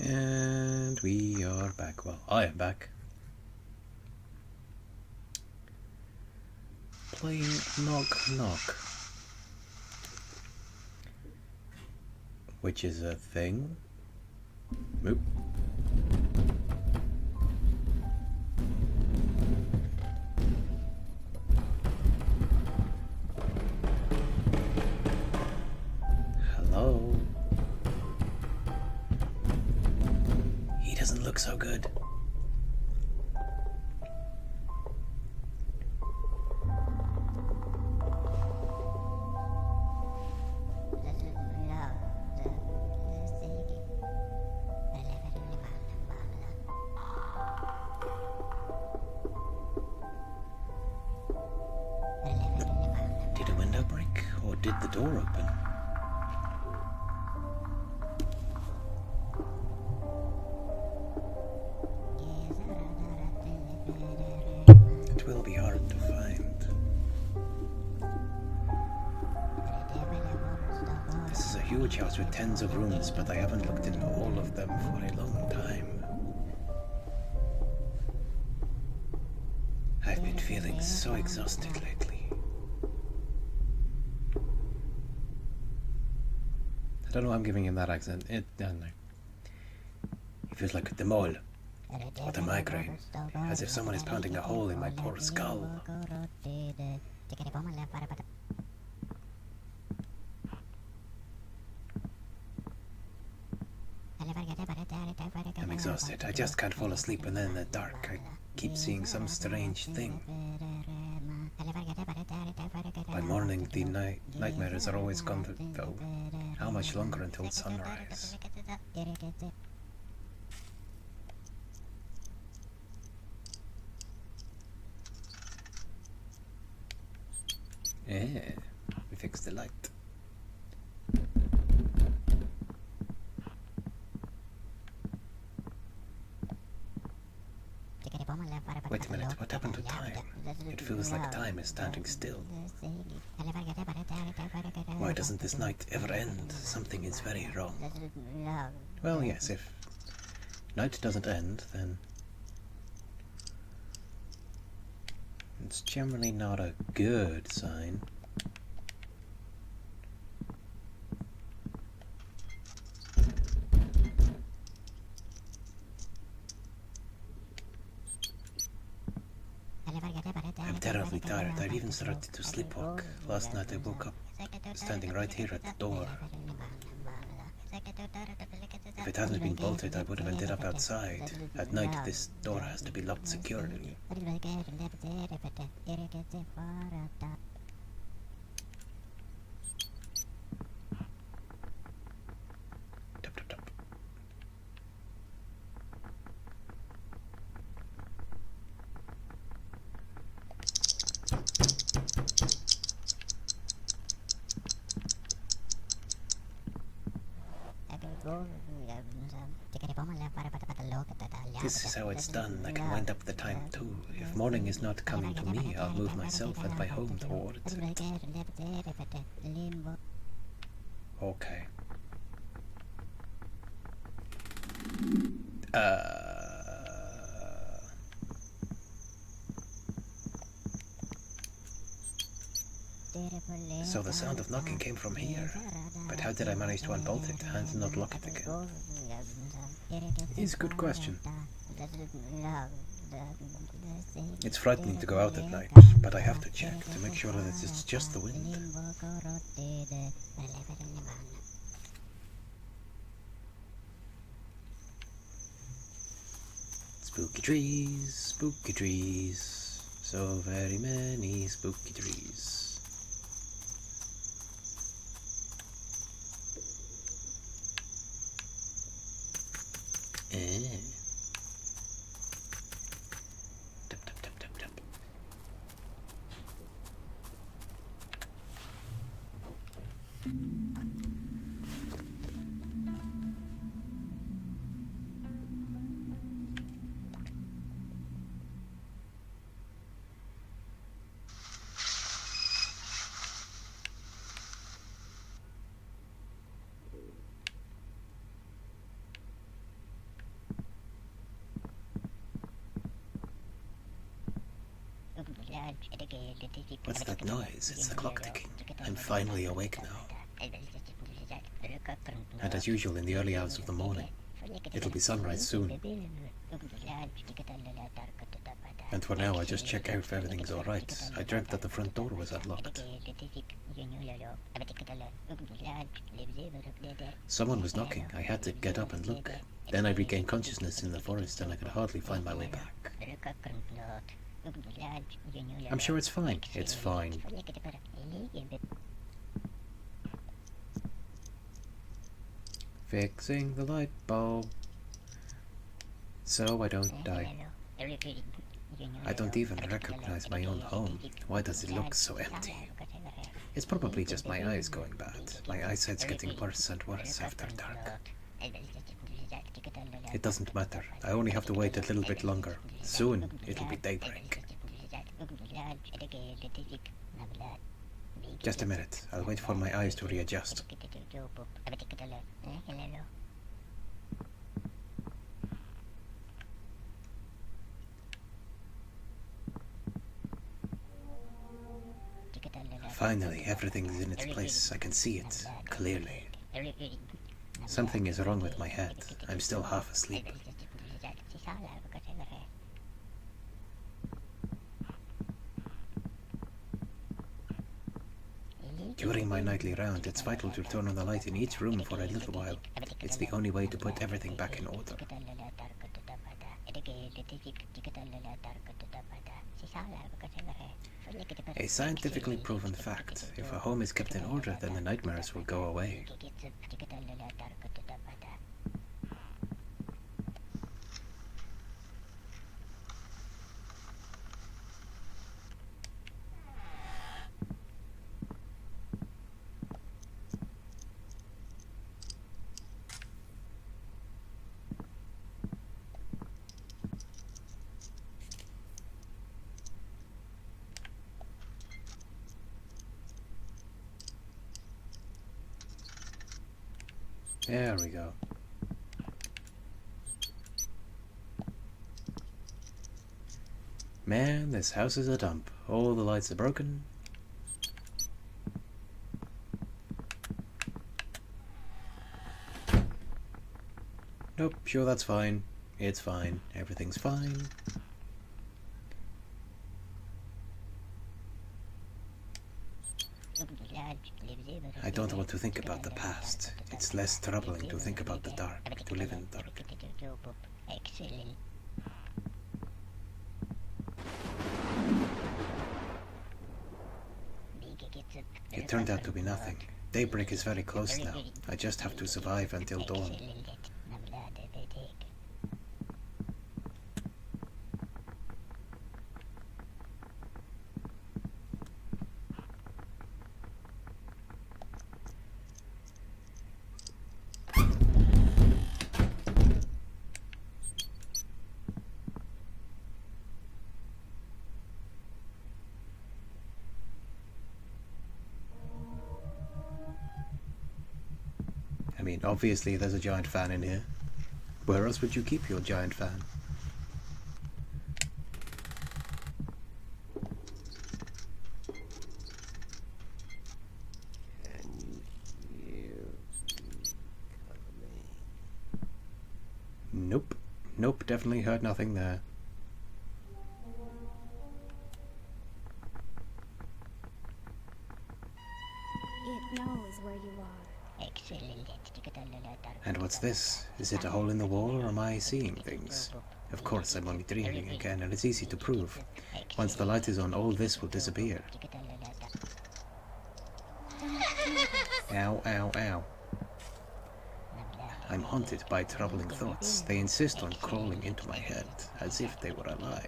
And we are back. Well, I am back. Playing Knock Knock. Which is a thing. Oop. Hello. He doesn't look so good. Did a window break, or did the door open? It will be hard to find. This is a huge house with tens of rooms, but I haven't looked in all of them for a long time. I've been feeling so exhausted lately. I don't know why I'm giving him that accent. It feels like the mole. Or the migraine. As if someone is pounding a hole in my poor skull. I'm exhausted. I just can't fall asleep, and then in the dark I keep seeing some strange thing. By morning the nightmares are always gone though. How much longer until sunrise? Yeah, we fixed the light. Wait a minute, what happened to time? It feels like time is standing still. Why doesn't this night ever end? Something is very wrong. Well, yes, if night doesn't end, then it's generally not a good sign. I'm terribly tired. I've even started to sleepwalk. Last night I woke up standing right here at the door. If it hadn't been bolted, I would have ended up outside. At night, this door has to be locked securely. Tap, tap, tap. This is how it's done. I can wind up the time too. If morning is not coming to me, I'll move myself and my home towards it. Okay. So the sound of knocking came from here. But how did I manage to unbolt it and not lock it again? Is a good question. It's frightening to go out at night, but I have to check to make sure that it's just the wind. Spooky trees, so very many spooky trees. Tap, tap, tap, tap, tap. What's that noise? It's the clock ticking. I'm finally awake now. And as usual in the early hours of the morning, it'll be sunrise soon. And for now I just check out if everything's alright. I dreamt that the front door was unlocked. Someone was knocking. I had to get up and look. Then I regained consciousness in the forest and I could hardly find my way back. I'm sure it's fine. It's fine. Fixing the light bulb so I don't die. I don't even recognize my own home. Why does it look so empty? It's probably just my eyes going bad. My eyesight's getting worse and worse after dark. It doesn't matter. I only have to wait a little bit longer. Soon it'll be daybreak. Just a minute. I'll wait for my eyes to readjust. Finally, everything's in its place. I can see it clearly. Something is wrong with my head. I'm still half asleep. During my nightly round, it's vital to turn on the light in each room for a little while. It's the only way to put everything back in order. A scientifically proven fact. If a home is kept in order, then the nightmares will go away. There we go. Man, this house is a dump. All the lights are broken. Nope, sure, that's fine. It's fine. Everything's fine. I don't want to think about the past. It's less troubling to think about the dark, to live in the dark. It turned out to be nothing. Daybreak is very close now. I just have to survive until dawn. I mean, obviously there's a giant fan in here. Where else would you keep your giant fan? Nope. Nope, definitely heard nothing there. It knows where you are. And what's this? Is it a hole in the wall, or am I seeing things? Of course, I'm only dreaming again, and it's easy to prove. Once the light is on, all this will disappear. Ow, ow, ow. I'm haunted by troubling thoughts. They insist on crawling into my head, as if they were alive.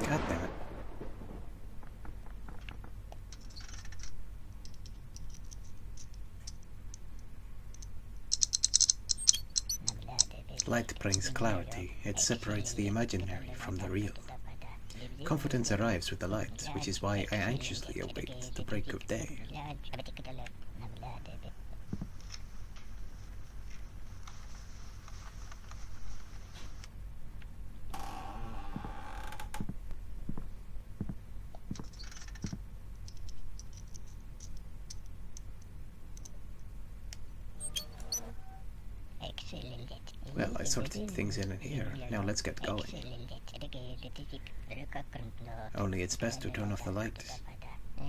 God damn it. Light brings clarity. It separates the imaginary from the real. Confidence arrives with the light, which is why I anxiously await the break of day. Well, I sorted things in here. Now let's get going. Only it's best to turn off the light.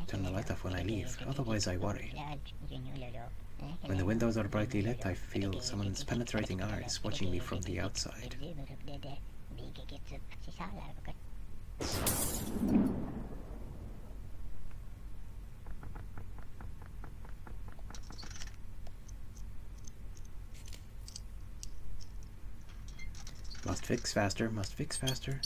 Turn the light off when I leave, otherwise I worry. When the windows are brightly lit, I feel someone's penetrating eyes watching me from the outside. Must fix faster, must fix faster.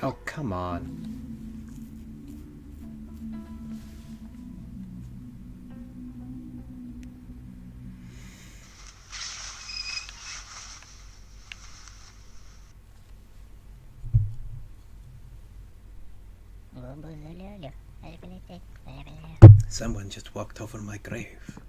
Oh, come on. Someone just walked over my grave.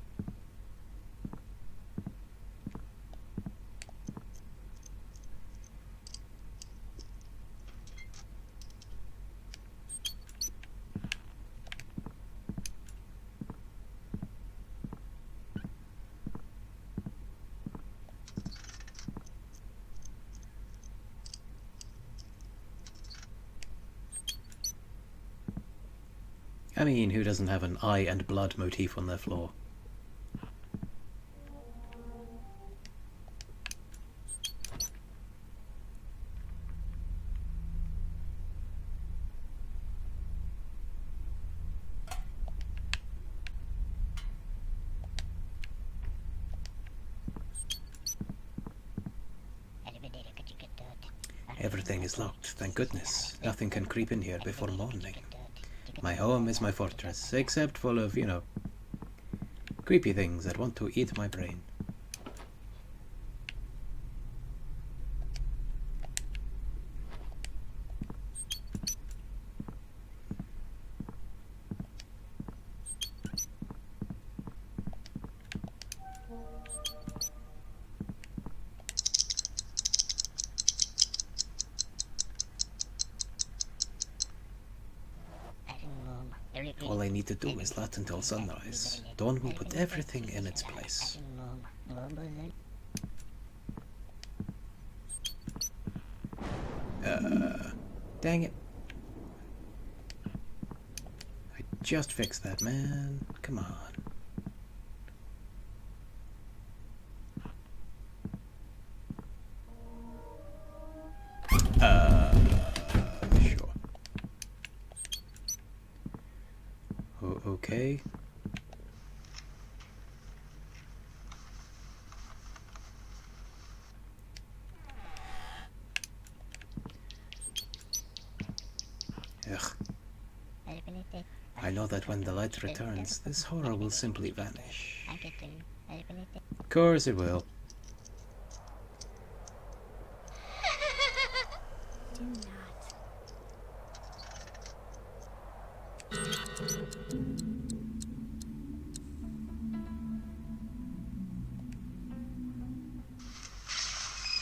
I mean, who doesn't have an eye and blood motif on their floor? Everything is locked, thank goodness. Nothing can creep in here before morning. My home is my fortress, except full of, you know, creepy things that want to eat my brain. All I need to do is wait until sunrise. Dawn will put everything in its place. Dang it. I just fixed that, man. Come on. Sure. Okay. Ugh. I know that when the light returns, this horror will simply vanish. Of course it will. Do not.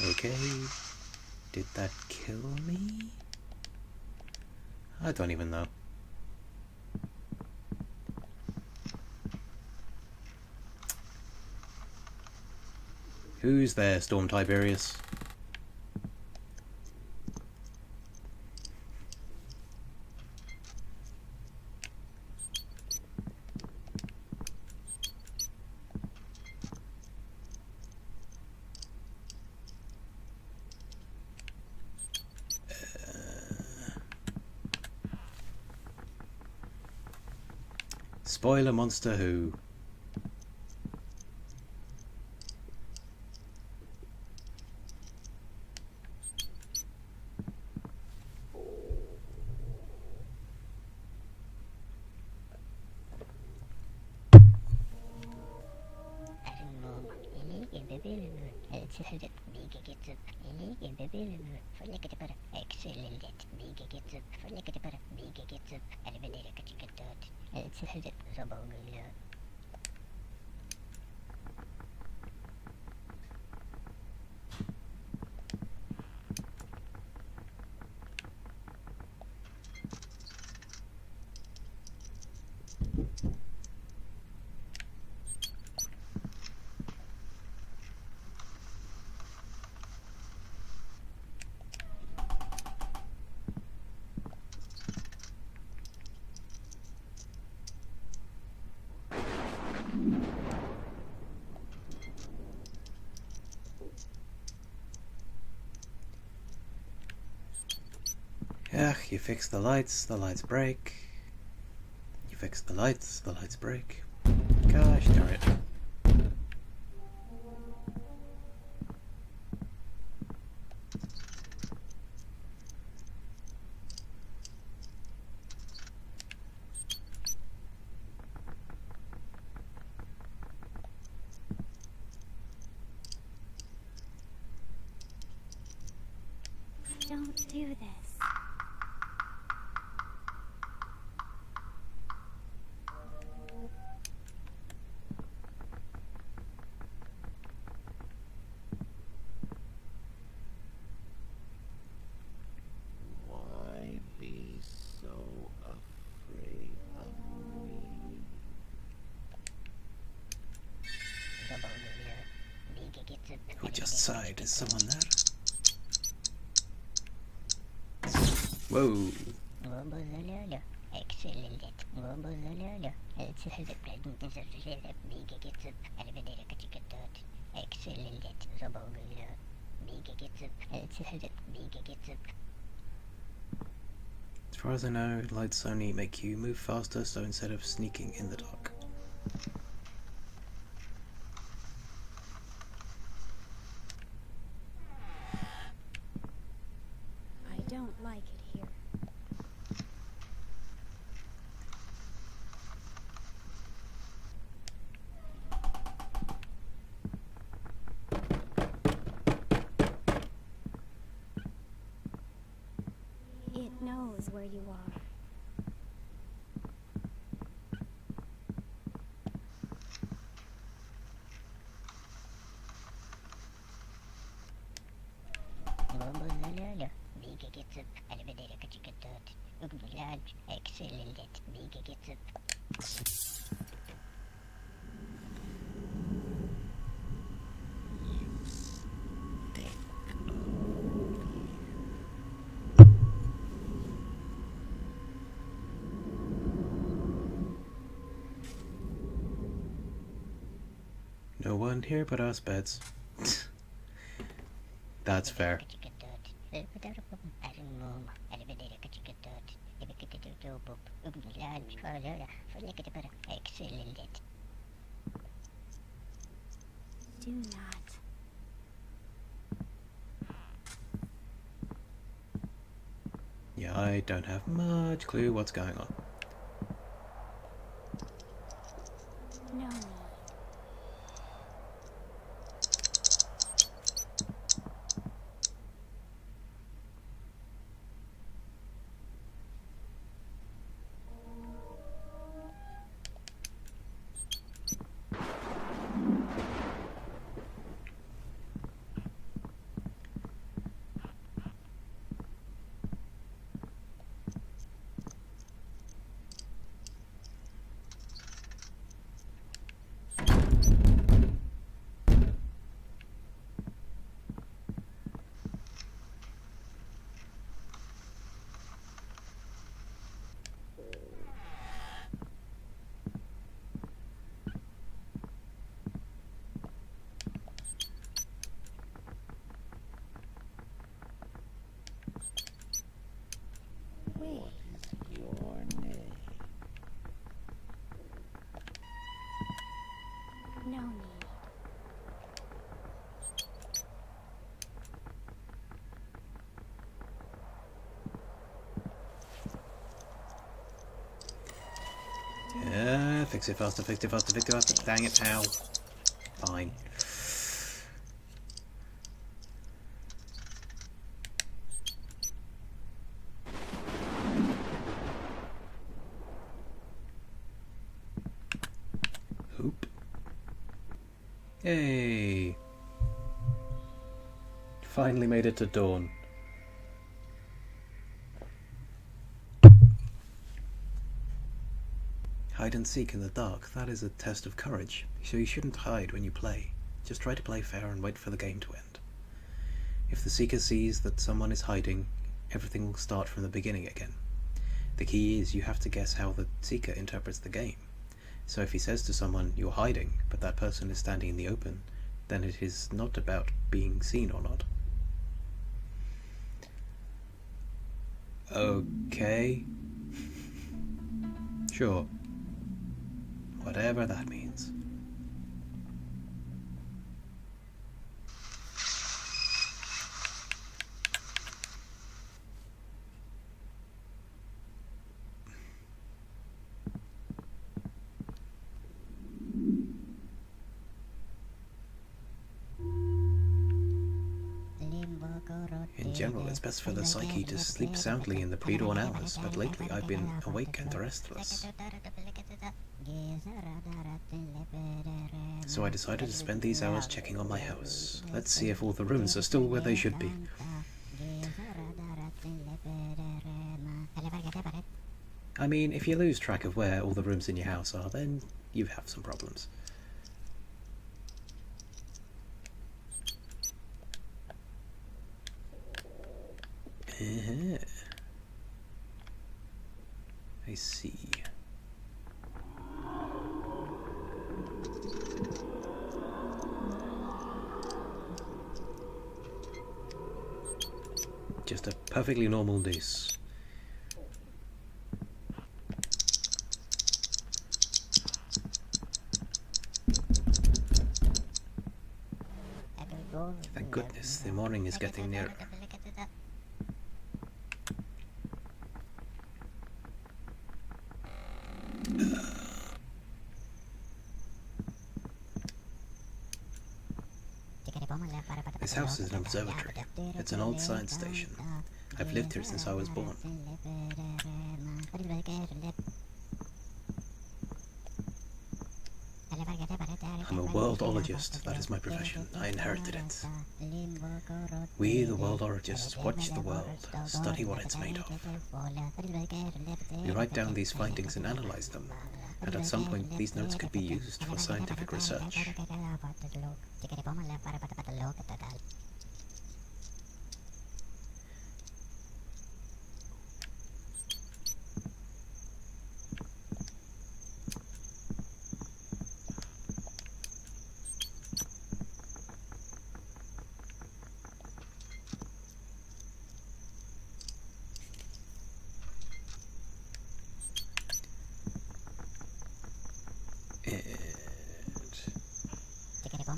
Okay. Did that kill me? I don't even know. Who's there, Storm Tiberius? Spoiler monster who? Ugh, you fix the lights break. You fix the lights break. Gosh darn it. Don't do this. Why be so afraid of me? Who just sighed? Is someone there? Whoa. As far as I know, lights only make you move faster, so instead of sneaking in the dark. I don't like it here. It knows where you are. No one here but us, beds. That's fair. Do not. Yeah, I don't have much clue what's going on. No need. What is your name? fix it faster, fix it faster, fix it faster. Dang it, ow. Fine. Hoop. Yay! Finally made it to dawn. Hide and seek in the dark, that is a test of courage, so you shouldn't hide when you play. Just try to play fair and wait for the game to end. If the seeker sees that someone is hiding, everything will start from the beginning again. The key is you have to guess how the seeker interprets the game. So if he says to someone, "You're hiding," but that person is standing in the open, then it is not about being seen or not. Okay. Sure. Whatever that means. In general, it's best for the psyche to sleep soundly in the pre-dawn hours, but lately I've been awake and restless. So I decided to spend these hours checking on my house. Let's see if all the rooms are still where they should be. I mean, if you lose track of where all the rooms in your house are, then you have some problems. I see. Just a perfectly normal noose. Thank goodness, the morning is getting nearer. This house is an observatory. It's an old science station. I've lived here since I was born. I'm a worldologist, that is my profession. I inherited it. We, the worldologists, watch the world, study what it's made of. We write down these findings and analyze them, and at some point these notes could be used for scientific research.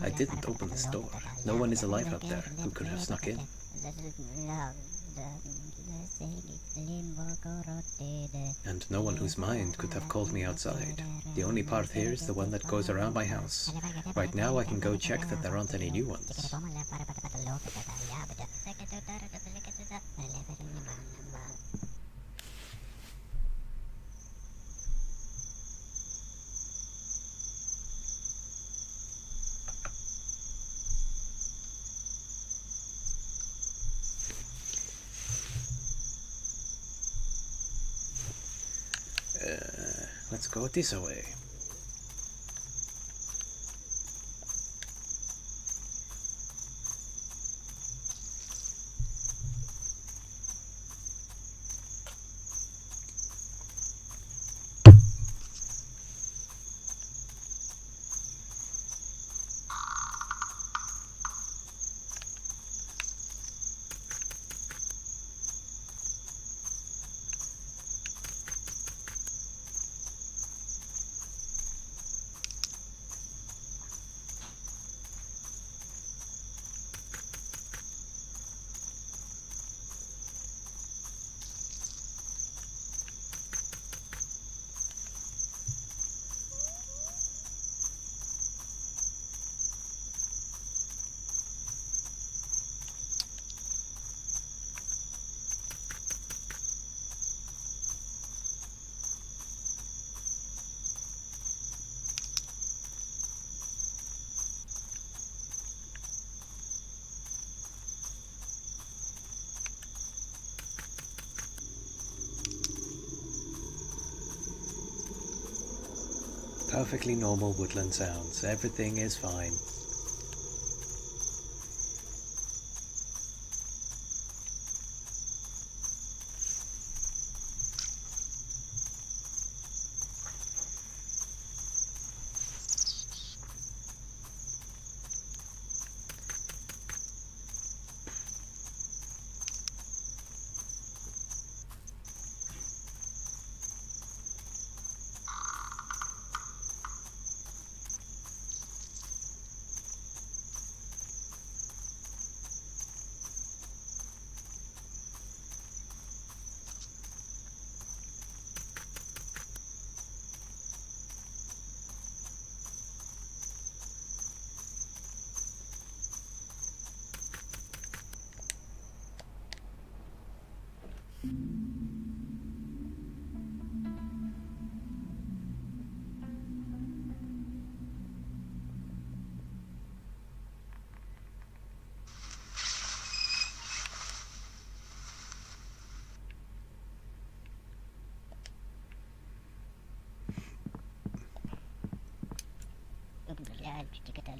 I didn't open this door. No one is alive out there who could have snuck in. And no one whose mind could have called me outside. The only path here is the one that goes around my house. Right now I can go check that there aren't any new ones. Let's go this way. Perfectly normal woodland sounds. Everything is fine.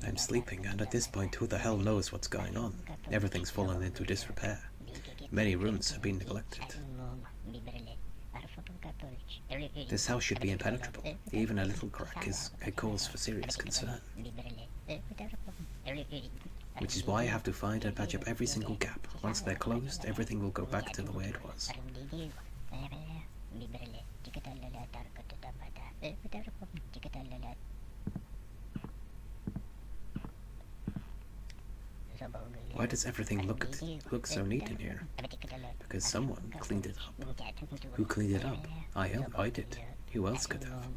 I'm sleeping, and at this point, who the hell knows what's going on? Everything's fallen into disrepair. Many rooms have been neglected. This house should be impenetrable. Even a little crack is a cause for serious concern. Which is why I have to find and patch up every single gap. Once they're closed, everything will go back to the way it was. Why does everything look so neat in here? Because someone cleaned it up. Who cleaned it up? I did. Who else could have?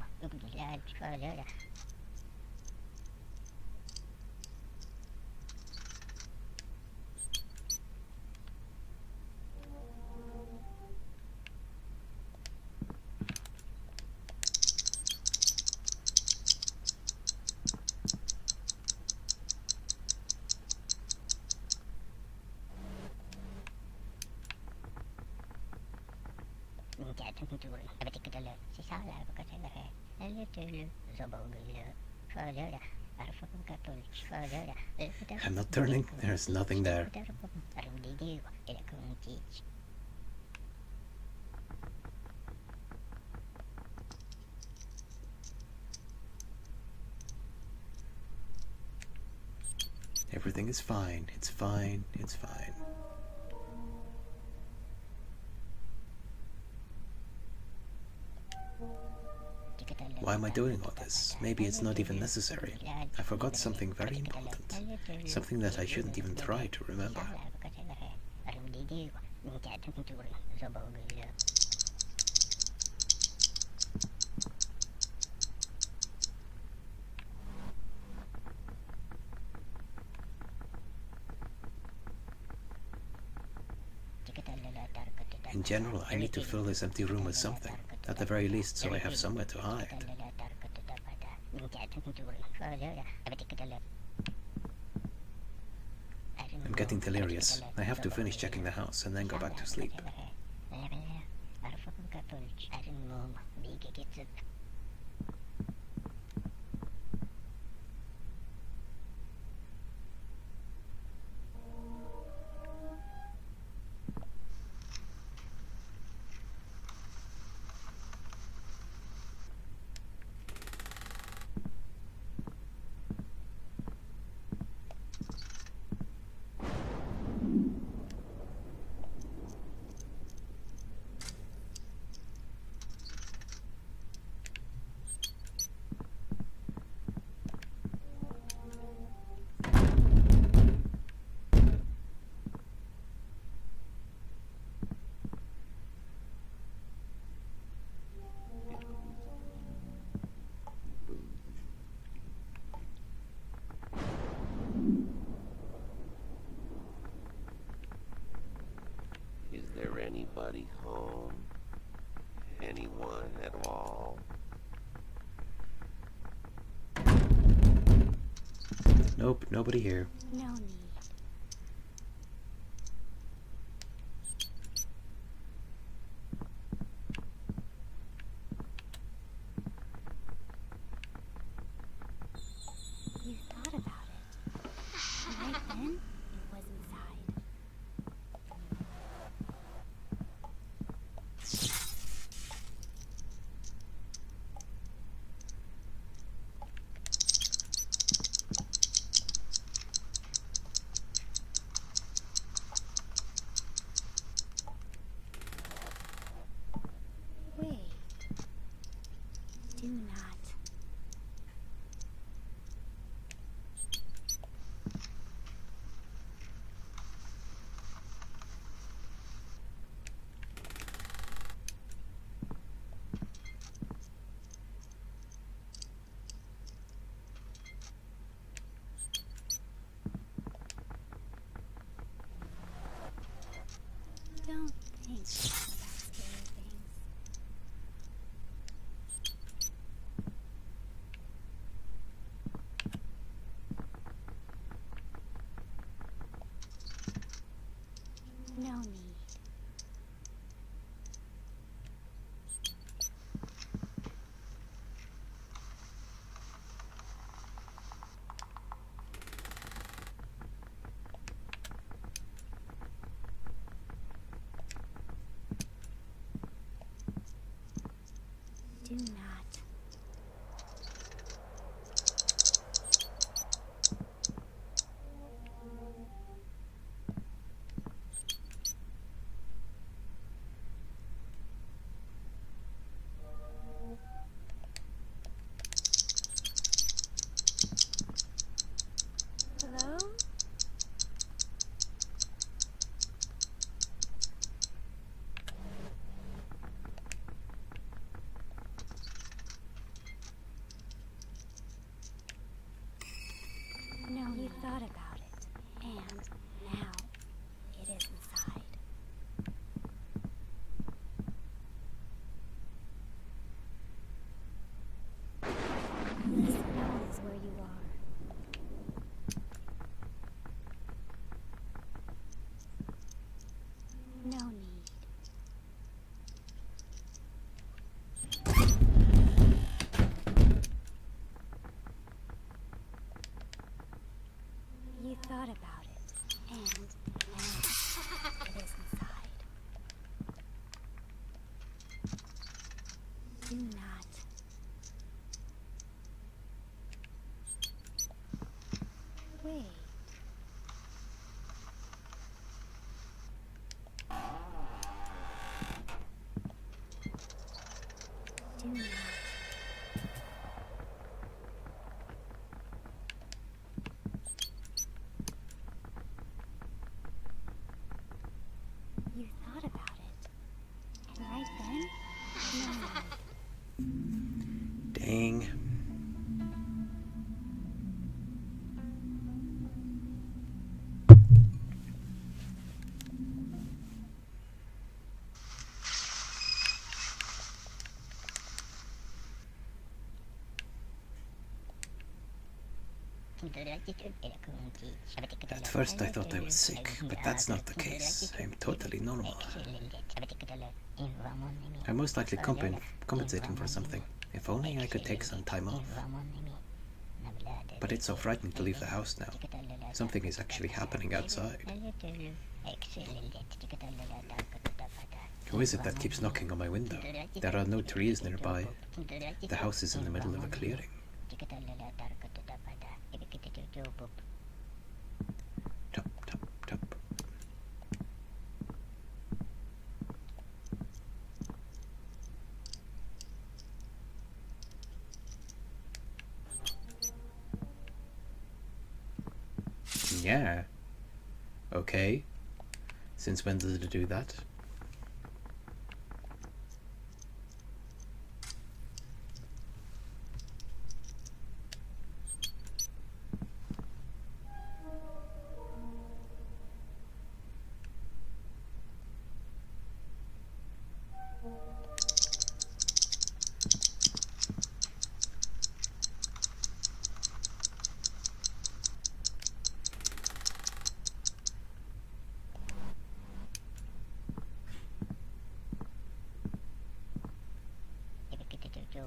I'm not turning. There's nothing there. Everything is fine. It's fine. It's fine. Why am I doing all this? Maybe it's not even necessary. I forgot something very important. Something that I shouldn't even try to remember. In general, I need to fill this empty room with something. At the very least, so I have somewhere to hide. I'm getting delirious. I have to finish checking the house and then go back to sleep. Anybody home? Anyone at all? Nope, nobody here. No need. Do not. Hello? No, you thought about it, and now it is inside. This knows where you are. No need. You thought about it, and now it is inside. Do not. Wait. Do not. You thought about it. And right then, no. Dang. At first I thought I was sick, but that's not the case. I'm totally normal. I'm most likely compensating for something. If only I could take some time off. But it's so frightening to leave the house now. Something is actually happening outside. Who is it that keeps knocking on my window? There are no trees nearby. The house is in the middle of a clearing. Tap, tap, tap. Yeah. Okay. Since when does it do that?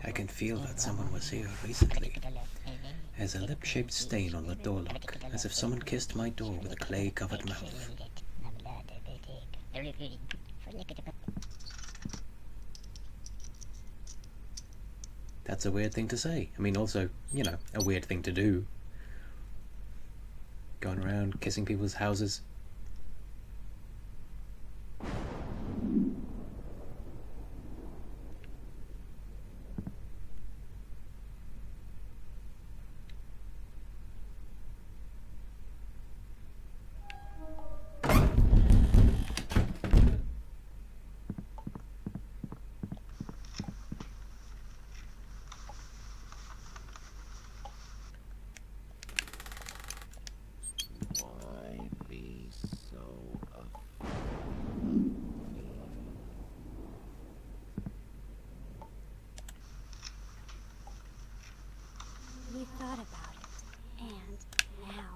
I can feel that someone was here recently. There's a lip-shaped stain on the door lock, as if someone kissed my door with a clay-covered mouth. That's a weird thing to say. I mean, also, you know, a weird thing to do. Going around kissing people's houses. Why be so afraid? You thought about it, and now.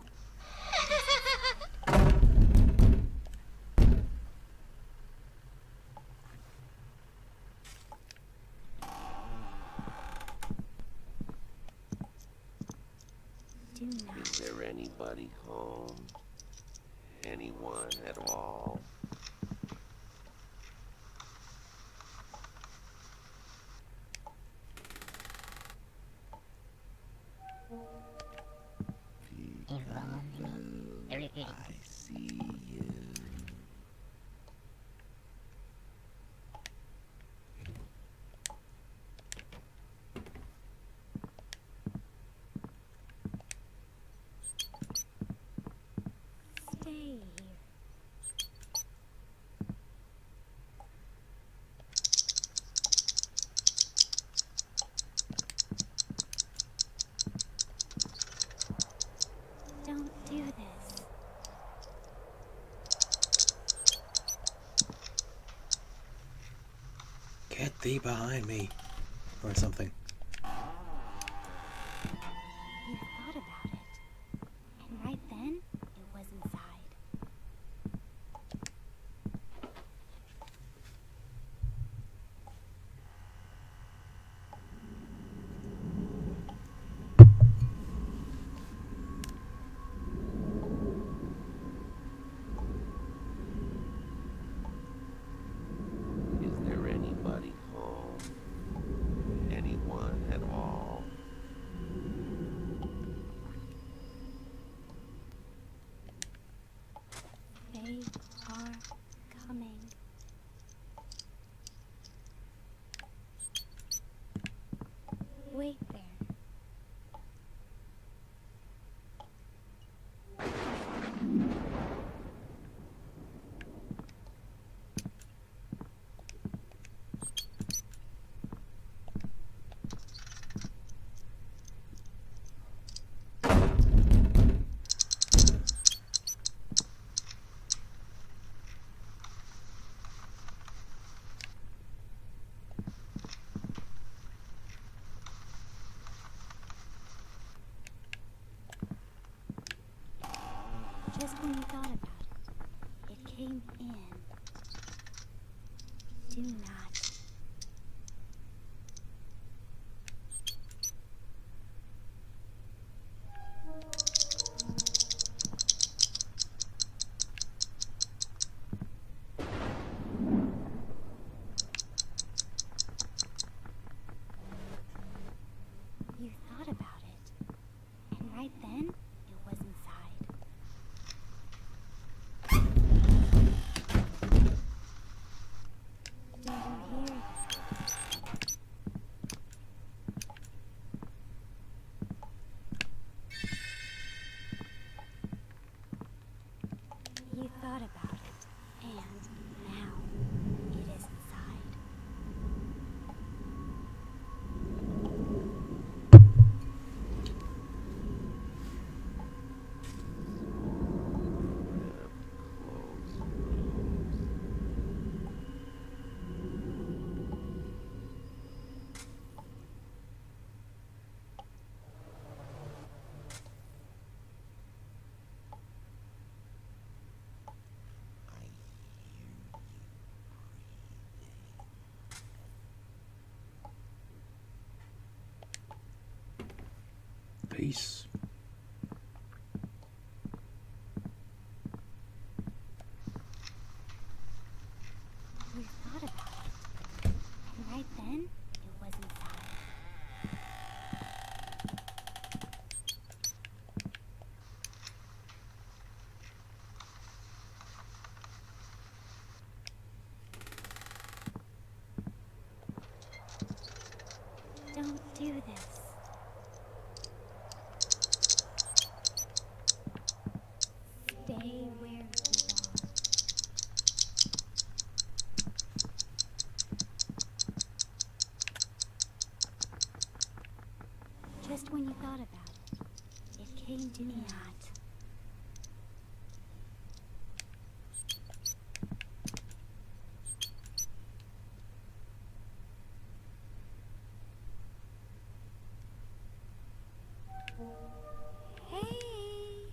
Do not. Is there anybody home? Anyone at all? I see you. Stay here. Don't do this. Get thee behind me. Or something. You thought about it. And right then, it was inside. Is there anybody home? Anyone at all? They are coming. Wait there. Just when you thought about it, it came in. Do not. You thought about it, and right then, it was inside. Do you hear that? You thought about it, and now it is inside. Peace. You thought about it, and right then, it was inside. Don't do this. Stay where you are. Just when you thought about it, it came to me not. Hey!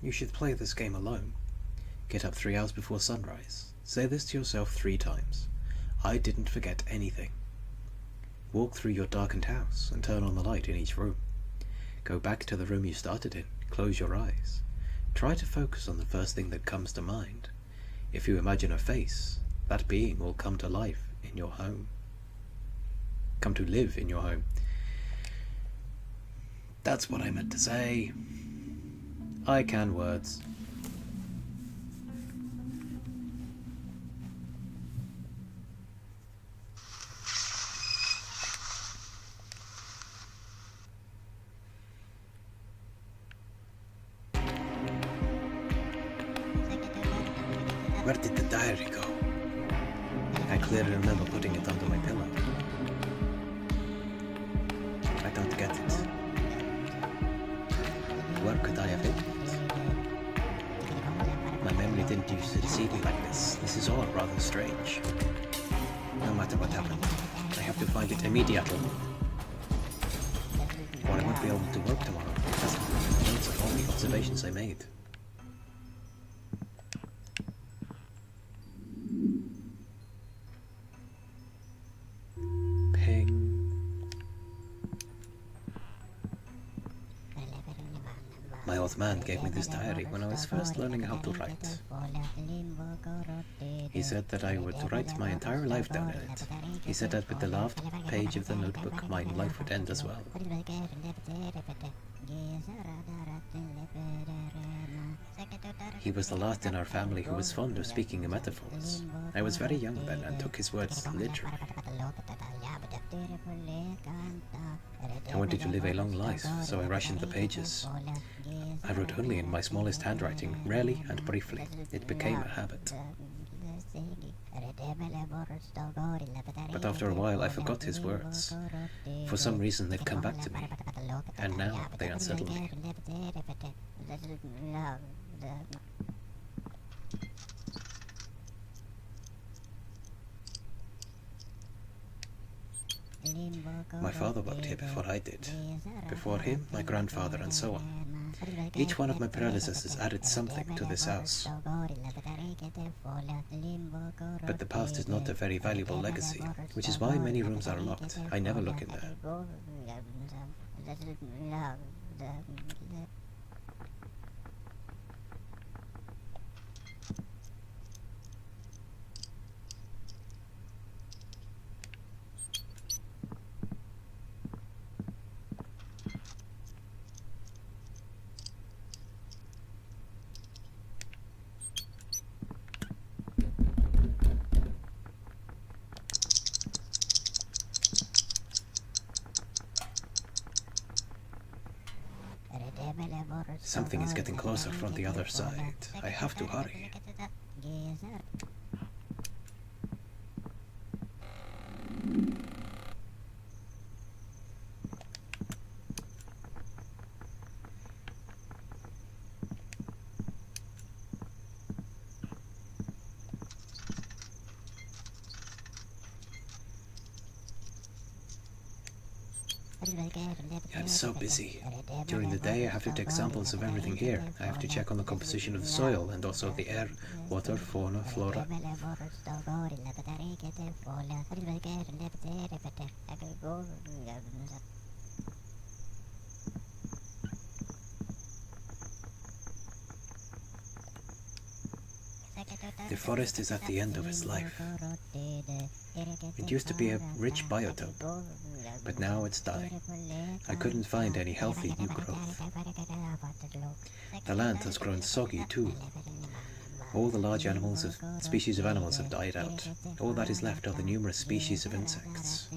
You should play this game alone. Get up 3 hours before sunrise. Say this to yourself 3 times. I didn't forget anything. Walk through your darkened house and turn on the light in each room. Go back to the room you started in. Close your eyes. Try to focus on the first thing that comes to mind. If you imagine a face, that being will come to life in your home. Come to live in your home. That's what I meant to say. I can words. Where did the diary go? I clearly remember putting it under my pillow. I don't get it. Where could I have hidden it? My memory didn't used to deceive me like this. This is all rather strange. No matter what happened, I have to find it immediately. Or I won't be able to work tomorrow. It doesn't notes of all the observations I made. My old man gave me this diary when I was first learning how to write. He said that I would write my entire life down in it. He said that with the last page of the notebook, my life would end as well. He was the last in our family who was fond of speaking in metaphors. I was very young then and took his words literally. I wanted to live a long life, so I rationed the pages. I wrote only in my smallest handwriting, rarely and briefly. It became a habit. But after a while I forgot his words. For some reason they've come back to me, and now they unsettle me. My father worked here before I did. Before him, my grandfather, and so on. Each one of my predecessors added something to this house. But the past is not a very valuable legacy, which is why many rooms are locked. I never look in there. Something is getting closer from the other side. I have to hurry. I'm so busy. During the day I have to take samples of everything here. I have to check on the composition of the soil and also the air, water, fauna, flora. The forest is at the end of its life. It used to be a rich biotope, but now it's dying. I couldn't find any healthy new growth. The land has grown soggy too. All the large species of animals have died out. All that is left are the numerous species of insects.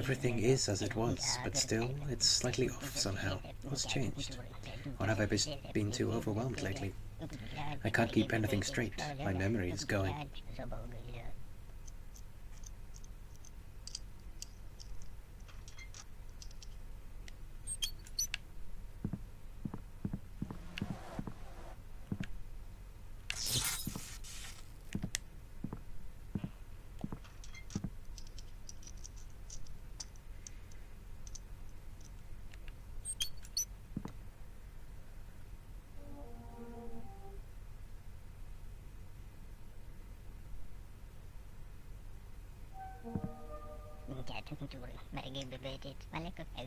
Everything is as it was, but still, it's slightly off somehow. What's changed? Or have I been too overwhelmed lately? I can't keep anything straight. My memory is going.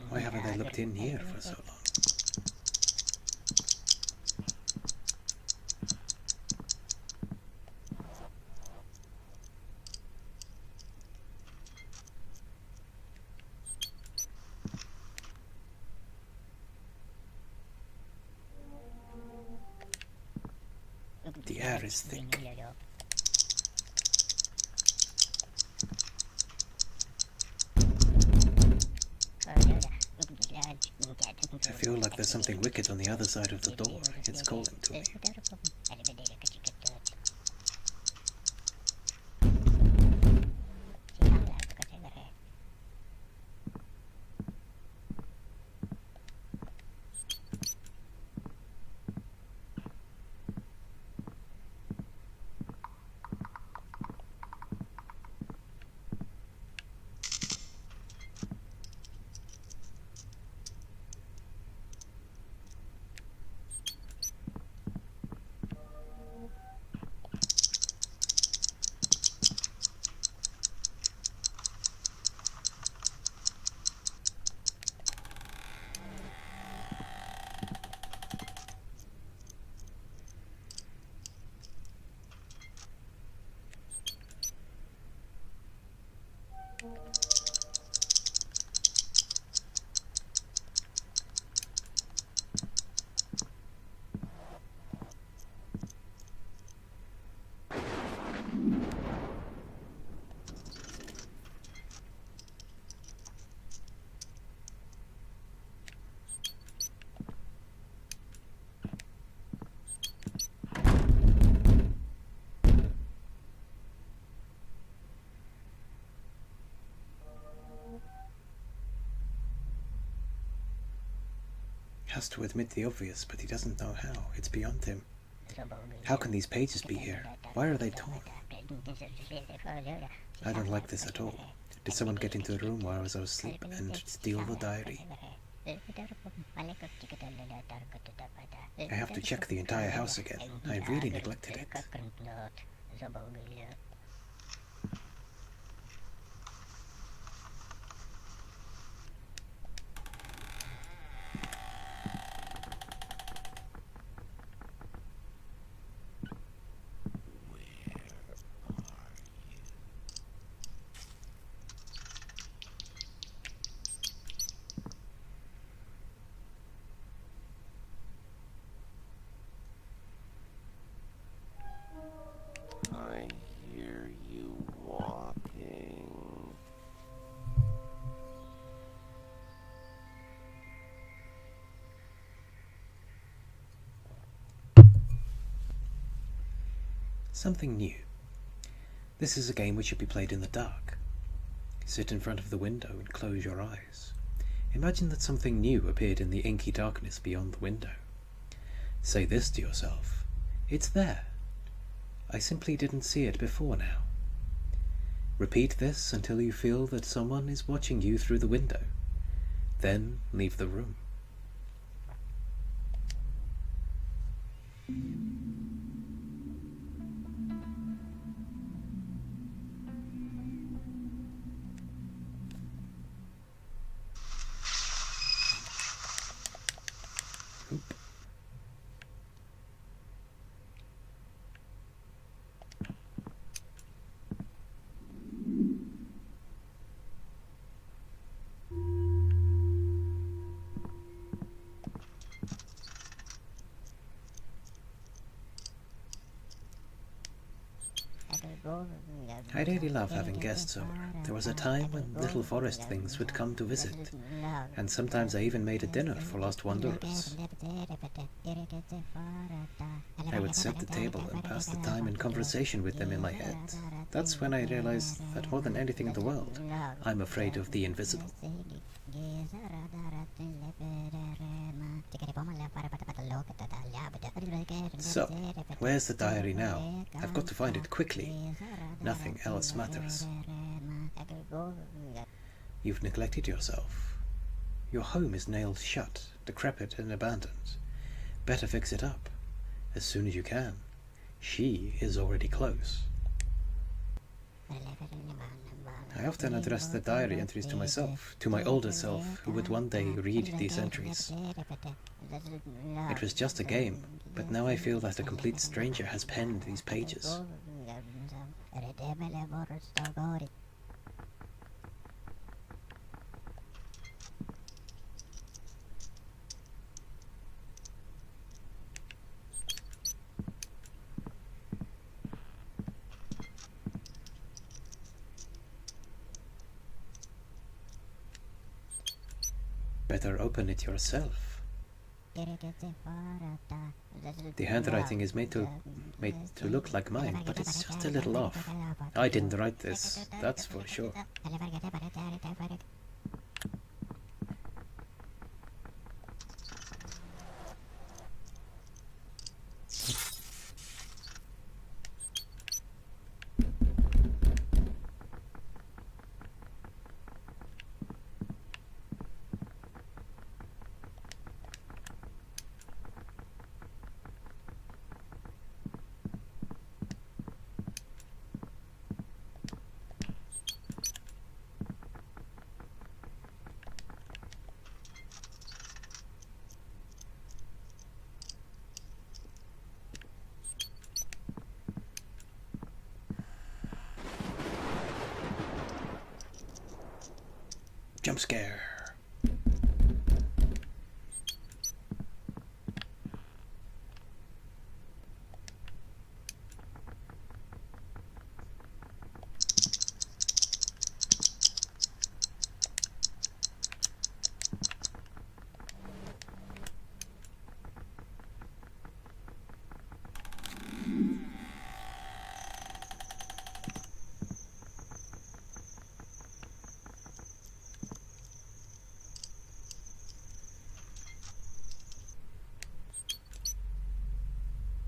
Why haven't I looked in here for so long? The air is thick. I feel like there's something wicked on the other side of the door. It's calling to me. Has to admit the obvious, but he doesn't know how. It's beyond him. How can these pages be here? Why are they torn? I don't like this at all. Did someone get into the room while I was asleep and steal the diary? I have to check the entire house again. I really neglected it. I hear you walking. Something new. This is a game which should be played in the dark. Sit in front of the window and close your eyes. Imagine that something new appeared in the inky darkness beyond the window. Say this to yourself: it's there. I simply didn't see it before now. Repeat this until you feel that someone is watching you through the window. Then leave the room. Oop. I really love having guests over. There was a time when little forest things would come to visit, and sometimes I even made a dinner for lost wanderers. I would set the table and pass the time in conversation with them in my head. That's when I realized that more than anything in the world, I'm afraid of the invisible. So, where's the diary now? I've got to find it quickly. Nothing else matters. You've neglected yourself. Your home is nailed shut, decrepit and abandoned. Better fix it up. As soon as you can. She is already close. I often address the diary entries to myself, to my older self, who would one day read these entries. It was just a game, but now I feel that a complete stranger has penned these pages. Better open it yourself. The handwriting is made to look like mine, but it's just a little off. I didn't write this, that's for sure. Jump scare.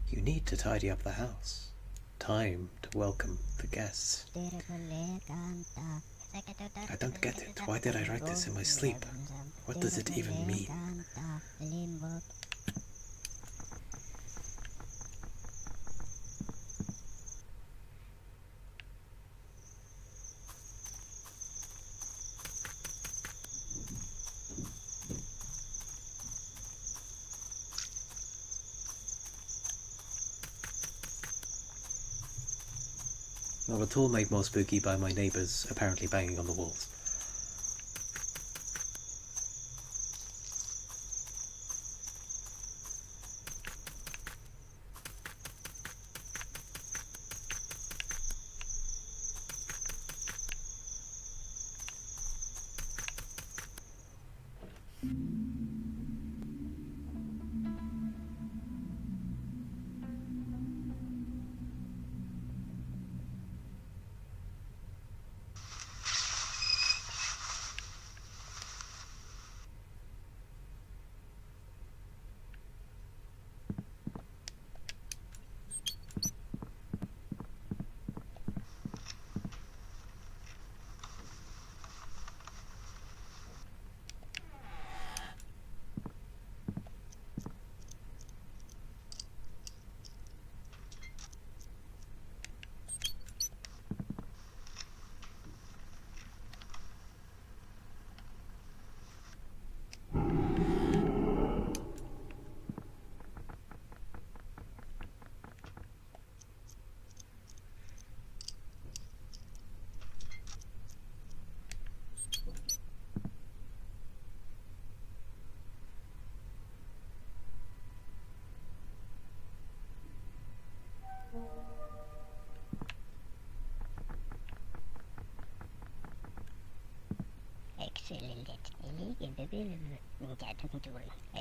You need to tidy up the house. Time to welcome the guests. I don't get it. Why did I write this in my sleep? What does it even mean? Not at all made more spooky by my neighbours apparently banging on the walls.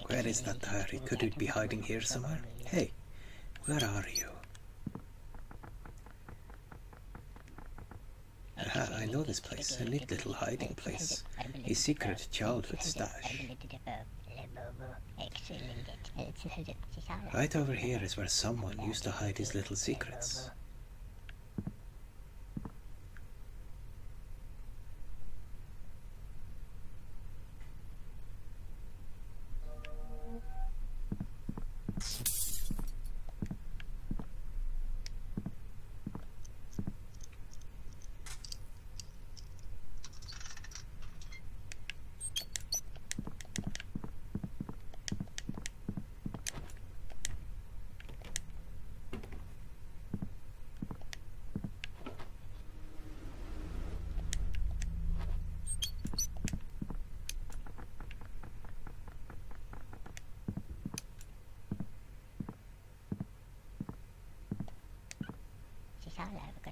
Where is that diary? Could it be hiding here somewhere? Hey, where are you? Aha, I know this place. A neat little hiding place. A secret childhood stash. Right over here is where someone used to hide his little secrets.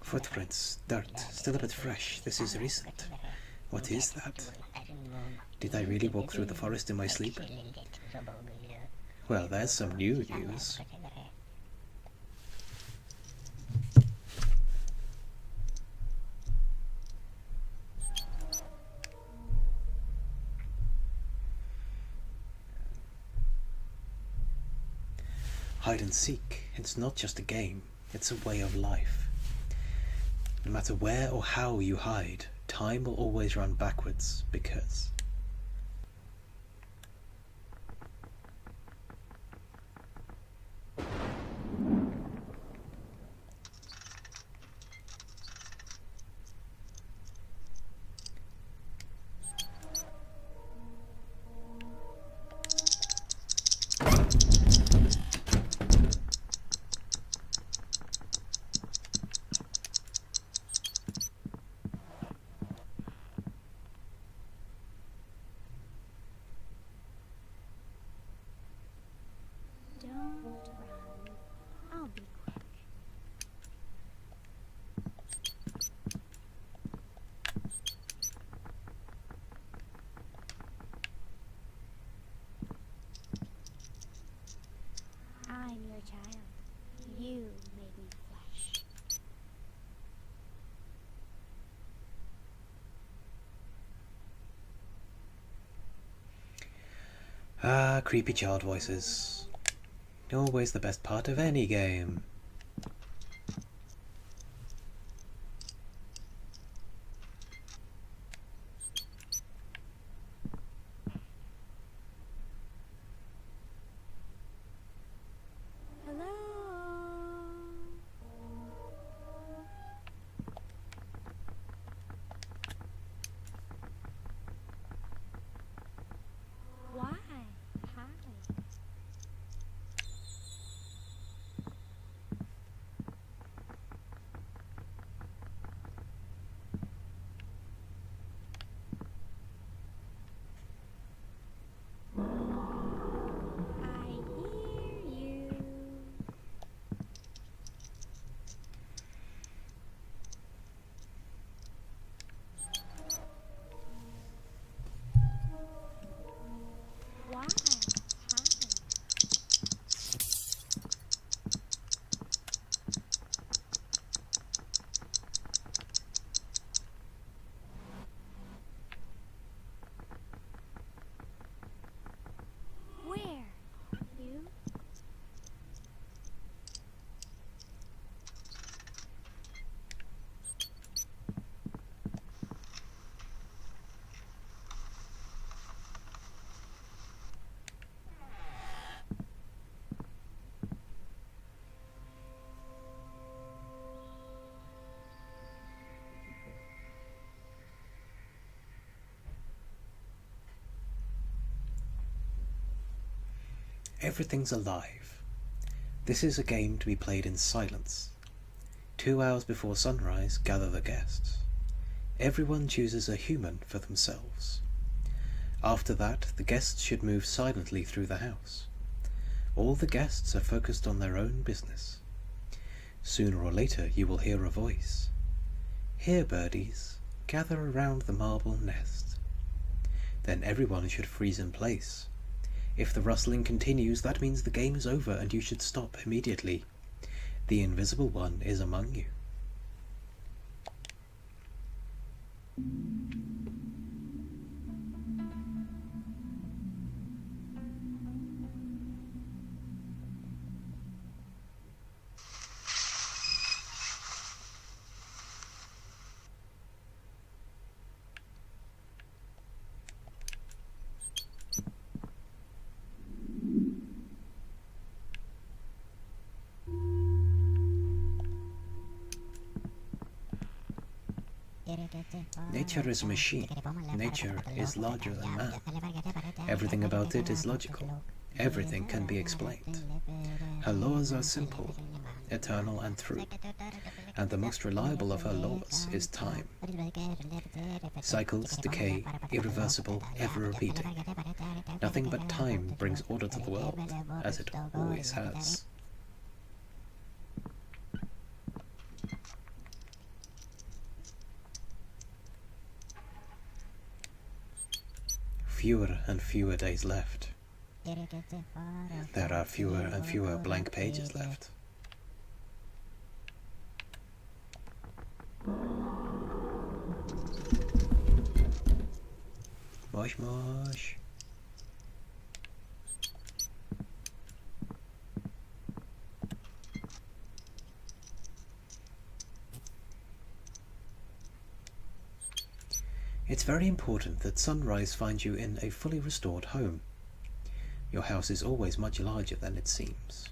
Footprints, dirt, still a bit fresh. This is recent. What is that? Did I really walk through the forest in my sleep? Well, there's some new news. Hide and seek. It's not just a game, it's a way of life. No matter where or how you hide, time will always run backwards because... Don't run. I'll be quick. I'm your child. You made me flesh. Ah, creepy child voices. Always the best part of any game. Hello? Why? Hi. I hear you. Why? Hi. Where are you? Everything's alive. This is a game to be played in silence. 2 hours before sunrise, gather the guests. Everyone chooses a human for themselves. After that, the guests should move silently through the house. All the guests are focused on their own business. Sooner or later you will hear a voice. Here, birdies, gather around the marble nest. then everyone should freeze in place. If the rustling continues, that means the game is over and you should stop immediately. The invisible one is among you. Nature is a machine. Nature is larger than man. Everything about it is logical. Everything can be explained. Her laws are simple, eternal and true. And the most reliable of her laws is time. Cycles, decay, irreversible, ever repeating. Nothing but time brings order to the world, as it always has. Fewer and fewer days left. There are fewer and fewer blank pages left. Mosh mosh. It's very important that sunrise finds you in a fully restored home. Your house is always much larger than it seems.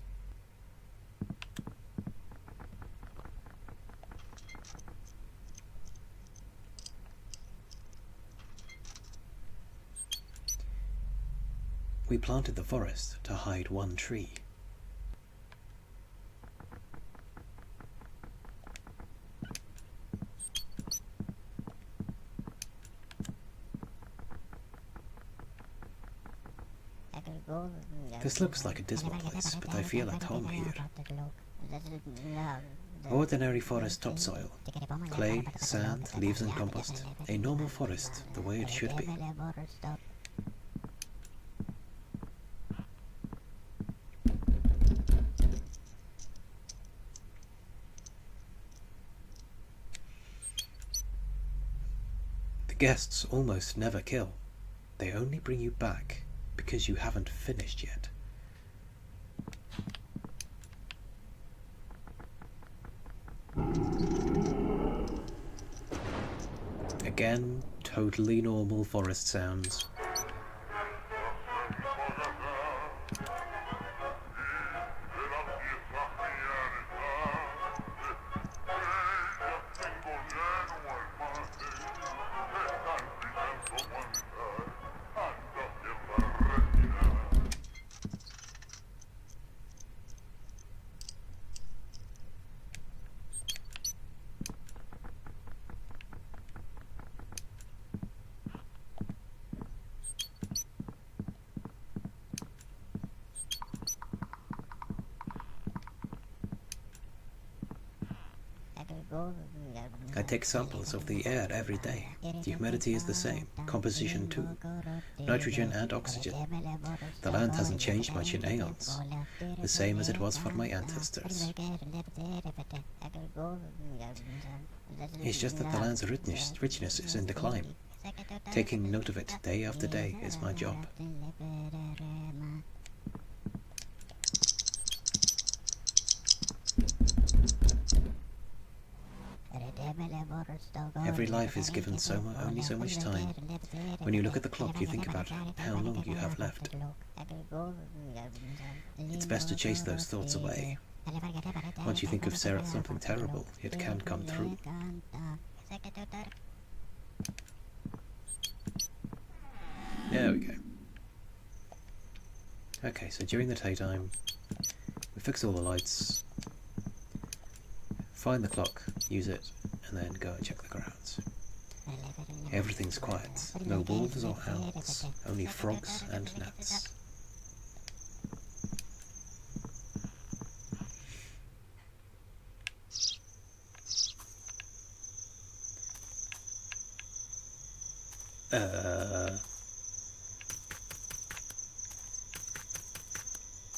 We planted the forest to hide one tree. This looks like a dismal place, but I feel at home here. Ordinary forest topsoil. Clay, sand, leaves and compost. A normal forest, the way it should be. The guests almost never kill. They only bring you back because you haven't finished yet. Again, totally normal forest sounds. I take samples of the air every day. The humidity is the same, composition too, nitrogen and oxygen. The land hasn't changed much in aeons, the same as it was for my ancestors. It's just that the land's richness is in decline. Taking note of it day after day is my job. Every life is given only so much time. When you look at the clock, you think about how long you have left. It's best to chase those thoughts away. Once you think of something terrible, it can come true. There we go. Okay, so during the daytime, we fix all the lights, find the clock, use it, and then go and check the grounds. Everything's quiet. No wolves or hounds. Only frogs and gnats.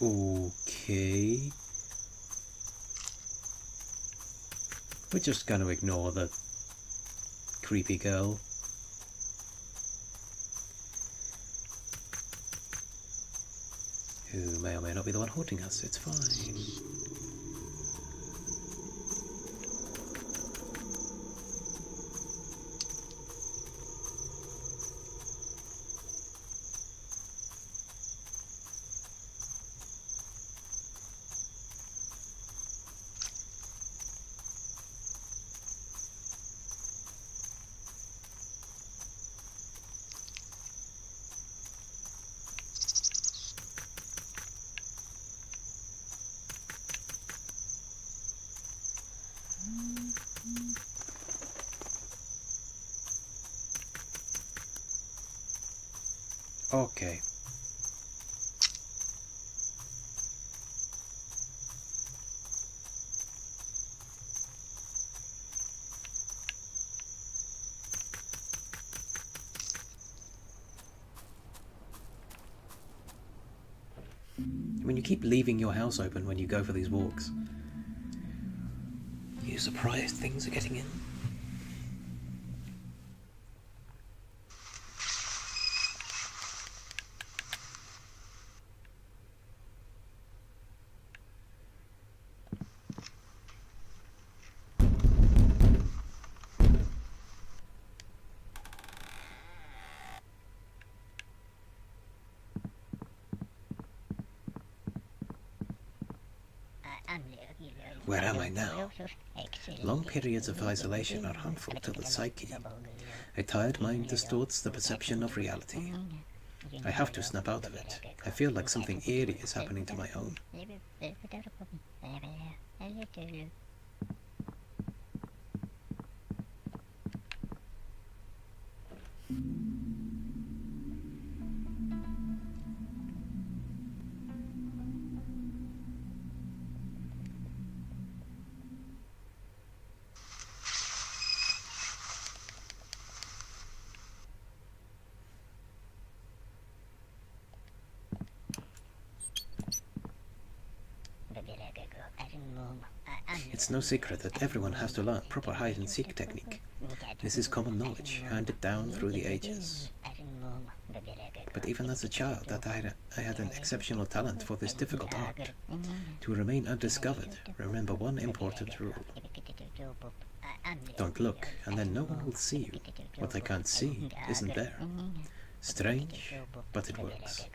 Okay. We're just gonna ignore the creepy girl. Who may or may not be the one haunting us. It's fine. Okay. When you keep leaving your house open when you go for these walks, are you surprised things are getting in? Where am I now? Long periods of isolation are harmful to the psyche. A tired mind distorts the perception of reality. I have to snap out of it. I feel like something eerie is happening to my home. It's no secret that everyone has to learn proper hide-and-seek technique. This is common knowledge, handed down through the ages. But even as a child, I had an exceptional talent for this difficult art. To remain undiscovered, remember one important rule. Don't look, and then no one will see you. What I can't see isn't there. Strange, but it works.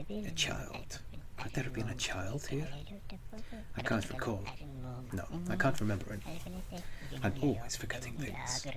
A child. Could there have been a child here? I can't recall. No, I can't remember anything. I'm always forgetting things.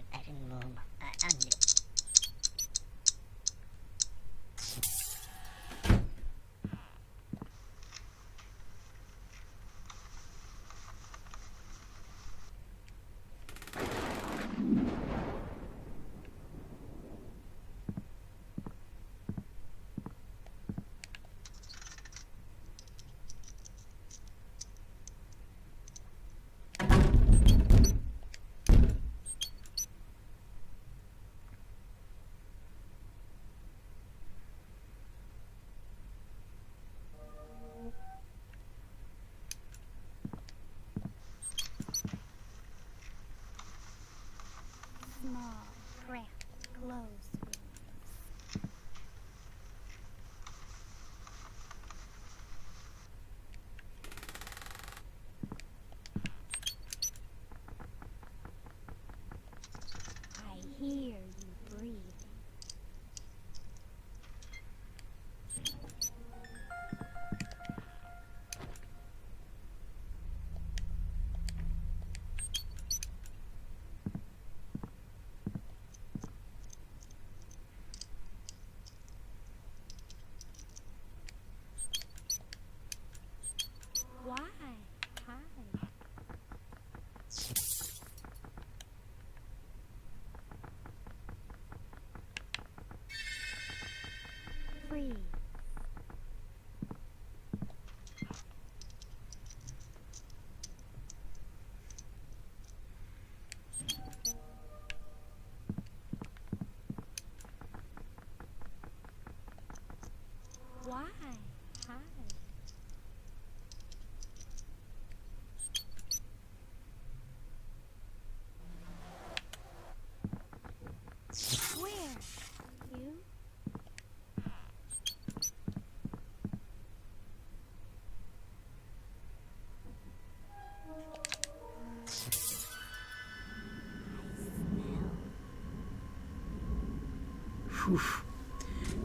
Oof.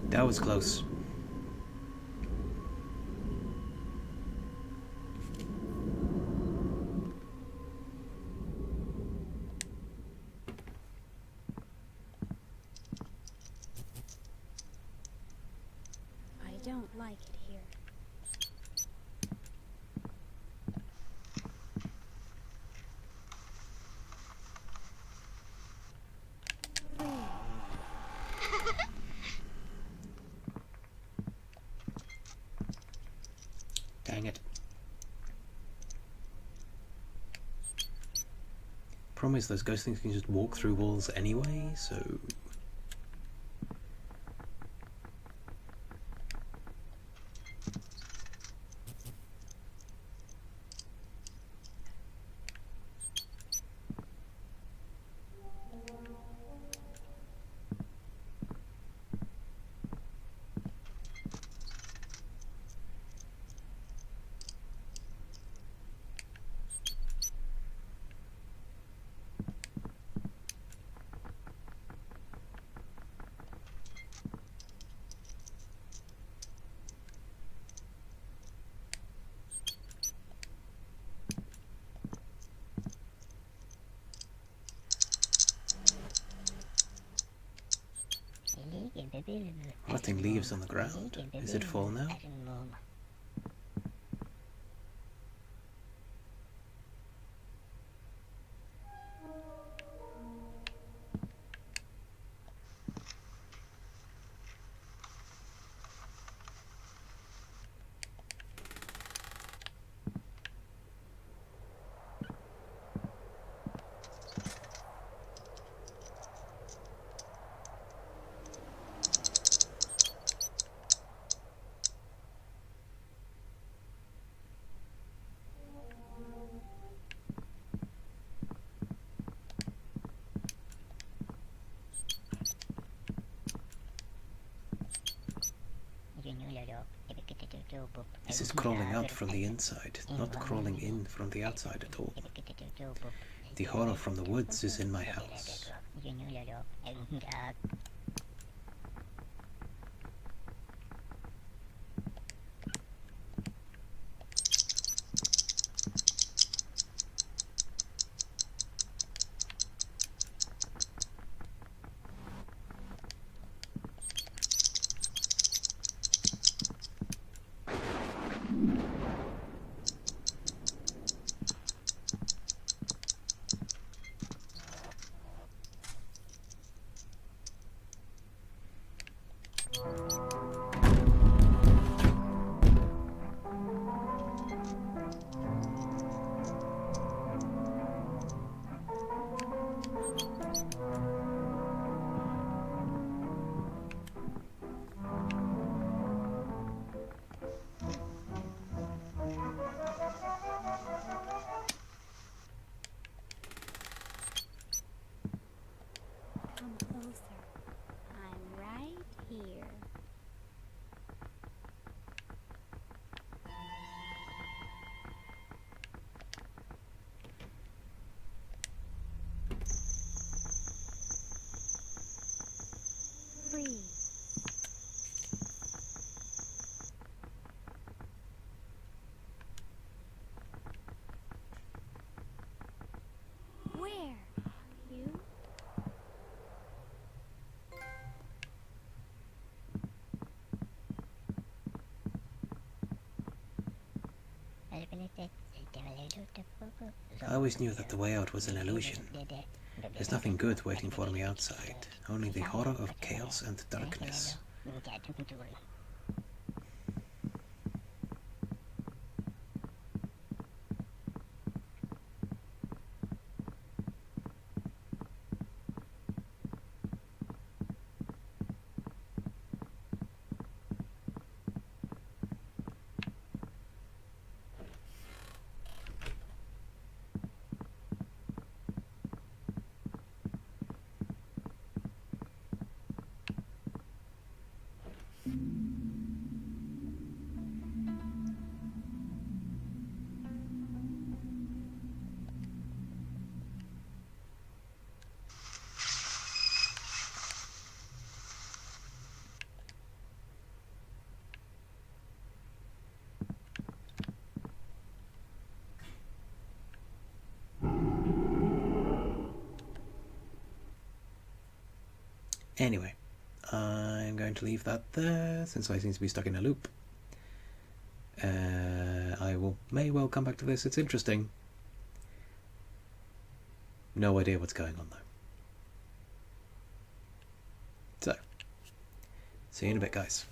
That was close. I don't like it here. Dang it. Problem is, those ghost things can just walk through walls anyway, so... Nothing leaves on the ground. Is it full now? This is crawling out from the inside, not crawling in from the outside at all. The horror from the woods is in my house. Come closer. I'm right here. Freeze. Where are you? I always knew that the way out was an illusion. There's nothing good waiting for me outside, only the horror of chaos and darkness. Anyway, I'm going to leave that there, since I seem to be stuck in a loop. May well come back to this, it's interesting. No idea what's going on though. So, see you in a bit, guys.